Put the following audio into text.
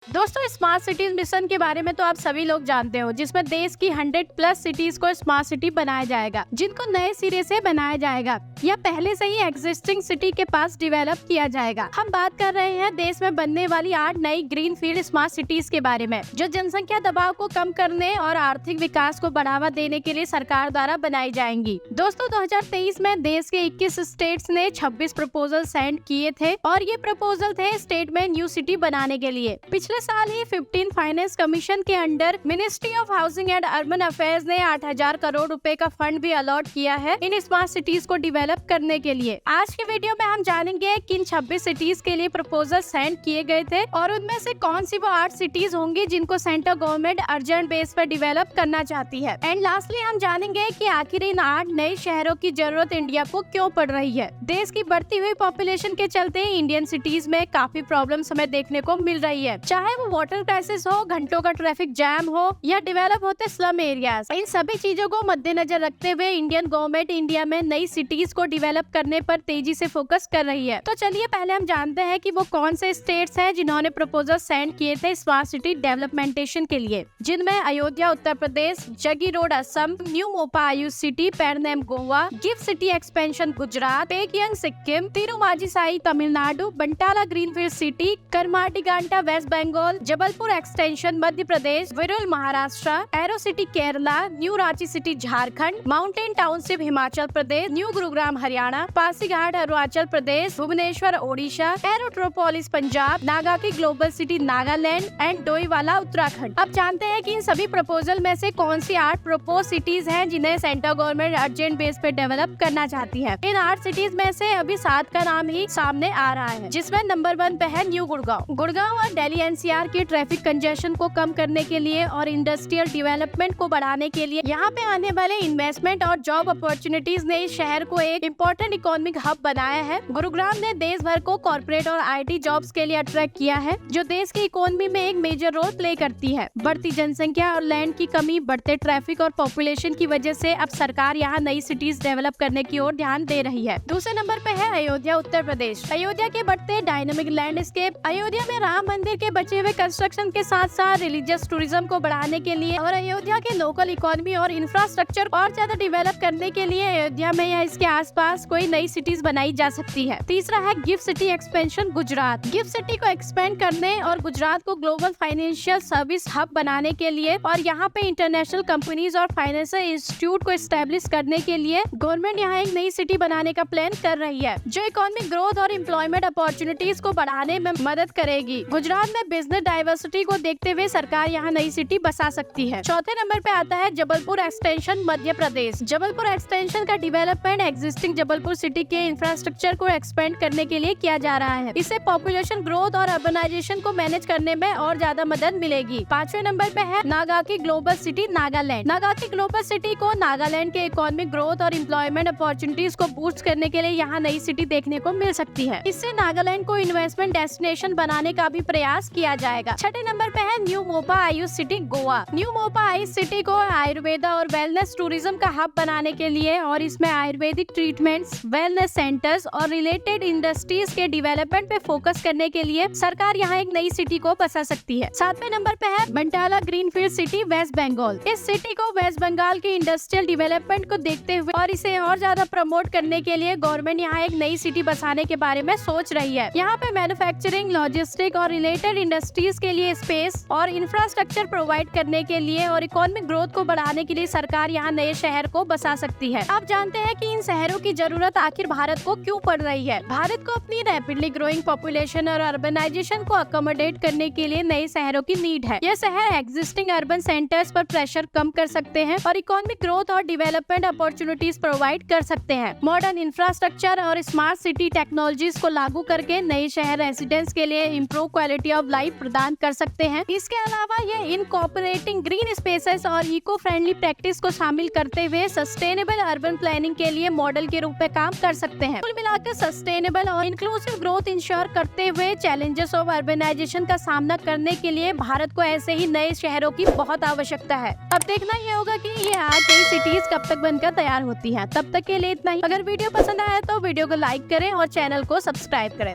दोस्तों, smart cities mission के बारे में तो आप सभी लोग जानते हो, जिसमें देश की 100+ सिटीज को स्मार्ट सिटी बनाया जाएगा, जिनको नए सिरे से बनाया जाएगा या पहले से ही एग्जिस्टिंग सिटी के पास डेवलप किया जाएगा। हम बात कर रहे हैं देश में बनने वाली 8 नई ग्रीन फील्ड स्मार्ट सिटीज के बारे में, जो जनसंख्या दबाव को कम करने और आर्थिक विकास को बढ़ावा देने के लिए सरकार द्वारा बनाई जाएंगी। दोस्तों, 2023 में देश के 21 स्टेट्स ने 26 प्रपोजल सेंड किए थे और ये प्रपोजल थे स्टेट में न्यू सिटी बनाने के लिए। पिछले साल ही 15 फाइनेंस कमीशन के under ministry of housing and urban affairs ने 8,000 करोड़ रुपए का फंड भी अलॉट किया है इन स्मार्ट सिटीज को डेवलप करने के लिए। आज की वीडियो में हम जानेंगे किन 26 सिटीज के लिए प्रपोजल सेंड किए गए थे और उनमें से कौन सी वो 8 सिटीज होंगी जिनको सेंट्रल गवर्नमेंट अर्जेंट बेस पर डेवलप करना चाहती है। एंड लास्टली हम जानेंगे कि आखिर इन 8 नए शहरों की जरूरत इंडिया को क्यों पड़ रही है। देश की बढ़ती हुई पॉपुलेशन के चलते इंडियन सिटीज में काफी प्रॉब्लम्स हमें देखने को मिल रही है, चाहे वो वाटर क्राइसिस हो, घंटों का ट्रैफिक जैम हो या डेवलप होते स्लम एरियाज। इन सभी चीजों को मद्देनजर रखते हुए इंडियन गवर्नमेंट इंडिया में नई सिटीज को डेवलप करने पर तेजी से फोकस कर रही है। तो चलिए पहले हम जानते हैं कि वो कौन से स्टेट्स हैं जिन्होंने प्रपोजल सेंड किए थे स्मार्ट सिटी डेवलपमेंटेशन के लिए, जिनमें Ayodhya Uttar Pradesh, Jagi road Assam, new Mopa Ayush city, Pernem Goa, gift city expansion Gujarat, Pakyong Sikkim, Thirumazhisai Tamil Nadu, Bantala greenfield city, Karmatiganta west Bengal, Jabalpur extension Madhya Pradesh, Virul Maharashtra, aero city Kerala, new Ranchi city Jharkhand, mountain township Himachal Pradesh, new Gurugram Haryana, Pasighat Arunachal Pradesh, Bhubaneswar Odisha, aerotropolis Punjab, Nagaki global city Nagaland and Doiwala Uttarakhand. अब जानते हैं कि इन सभी प्रपोजल में से कौन सी 8 प्रपोज सिटीज हैं जिन्हें सेंट्रल गवर्नमेंट अर्जेंट बेस पे डेवलप करना चाहती है। इन 8 सिटीज में से अभी 7 का नाम ही सामने आ रहा है, जिसमें नंबर 1 पे है न्यू गुड़गांव। गुड़गांव और दिल्ली एनसीआर की ट्रैफिक कंजेशन को कम करने के लिए और इंडस्ट्रियल डेवलपमेंट को बढ़ाने के लिए यहाँ पे आने वाले इन्वेस्टमेंट और जॉब अपॉर्चुनिटीज ने इस शहर को एक इम्पोर्टेंट इकोनॉमिक हब बनाया है। गुरुग्राम ने देश भर को कॉर्पोरेट और आईटी जॉब्स के लिए अट्रैक्ट किया है, जो देश की इकोनॉमी में एक मेजर रोल प्ले करती है। बढ़ती जनसंख्या और लैंड की कमी, बढ़ते ट्रैफिक और पॉपुलेशन की वजह से अब सरकार यहाँ नई सिटीज डेवलप करने की ओर ध्यान दे रही है। दूसरे नंबर पे है अयोध्या उत्तर प्रदेश। अयोध्या के बढ़ते डायनामिक लैंडस्केप, अयोध्या में राम मंदिर के बचे हुए कंस्ट्रक्शन के साथ साथ रिलीजियस टूरिज्म को बढ़ाने के लिए और अयोध्या के लोकल इकोनॉमी और इंफ्रास्ट्रक्चर और ज्यादा डेवलप करने के लिए अयोध्या में या इसके आसपास कोई नई सिटीज बनाई जा सकती है। तीसरा है gift city expansion Gujarat. Gift city को एक्सपेंड करने और गुजरात को ग्लोबल फाइनेंशियल सर्विस हब बनाने के लिए और यहाँ पे इंटरनेशनल कंपनीज और फाइनेंशियल इंस्टीट्यूट को एस्टेब्लिश करने के लिए गवर्नमेंट यहाँ एक नई सिटी बनाने का प्लान कर रही है, जो इकोनॉमिक ग्रोथ और एम्प्लॉयमेंट अपॉर्चुनिटीज को बढ़ाने में मदद करेगी। गुजरात में बिजनेस डाइवर्सिटी को देखते हुए सरकार यहाँ नई सिटी बसा सकती है। चौथे नंबर पे आता है जबलपुर एक्सटेंशन मध्य प्रदेश। जबलपुर एक्सटेंशन का डेवलपमेंट एग्जिस्टिंग जबलपुर सिटी के इंफ्रास्ट्रक्चर को एक्सपेंड करने के लिए किया जा रहा है। इससे पॉपुलेशन ग्रोथ और अर्बनाइजेशन को मैनेज करने में और ज्यादा मदद मिलेगी। पांचवें नंबर पे है Nagaki global city Nagaland. Nagaki global city को नागालैंड के इकोनॉमिक ग्रोथ और एम्प्लॉयमेंट अपॉर्चुनिटीज को बूस्ट करने के लिए यहाँ नई सिटी देखने को मिल सकती है। इससे नागालैंड को इन्वेस्टमेंट डेस्टिनेशन बनाने का भी प्रयास किया जाएगा। छठे नंबर पे है new Mopa Ayush city Goa. New Mopa Ayush city को आयुर्वेदा और वेलनेस टूरिज्म का हब बनाने के लिए और इसमें आयुर्वेदिक ट्रीटमेंट्स, वेलनेस सेंटर्स और रिलेटेड इंडस्ट्रीज के डेवलपमेंट पे फोकस करने के लिए सरकार यहाँ एक नई सिटी को बसा सकती है। सातवें नंबर पे है Bantala greenfield city waste Bengal. इस सिटी को वेस्ट बंगाल के इंडस्ट्रियल डेवलपमेंट को देखते हुए और इसे और ज्यादा प्रमोट करने के लिए गवर्नमेंट यहाँ एक नई सिटी बसाने के बारे में सोच रही है। यहाँ पे मैन्युफैक्चरिंग, लॉजिस्टिक और रिलेटेड इंडस्ट्रीज के लिए स्पेस और इंफ्रास्ट्रक्चर प्रोवाइड करने के लिए और इकोनॉमिक ग्रोथ को बढ़ाने के लिए सरकार यहाँ नए शहर को बसा सकती है। आप जानते हैं कि इन शहरों की जरूरत आखिर भारत को क्यों पड़ रही है। भारत को अपनी रैपिडली ग्रोइंग पॉपुलेशन और अर्बनाइजेशन को अकोमोडेट करने के लिए नए शहरों की नीड है। यह शहर एग्जिस्टिंग अर्बन सेंटर्स पर प्रेशर कम कर सकते हैं और इकोनॉमिक ग्रोथ और डेवलपमेंट अपॉर्चुनिटीज प्रोवाइड कर सकते हैं। मॉडर्न इंफ्रास्ट्रक्चर और स्मार्ट सिटी टेक्नोलॉजीज को लागू करके नए शहर रेसिडेंट्स के लिए इम्प्रूव क्वालिटी ऑफ लाइफ प्रदान कर सकते हैं। इसके अलावा ये इनकॉर्पोरेटिंग ग्रीन स्पेसेस और इको फ्रेंडली प्रैक्टिस को शामिल करते हुए सस्टेनेबल अर्बन प्लानिंग के लिए मॉडल के रूप में काम कर सकते हैं। कुल मिलाकर सस्टेनेबल और इंक्लूसिव ग्रोथ इंश्योर करते हुए चैलेंजेस ऑफ अर्बनाइजेशन का सामना करने के लिए भारत को ऐसे ही नए शहरों की बहुत आवश्यकता है। अब देखना ये होगा कि ये 8 नई सिटीज कब तक बनकर तैयार होती हैं। तब तक के लिए इतना ही। अगर वीडियो पसंद आया तो वीडियो को लाइक करें और चैनल को सब्सक्राइब करें।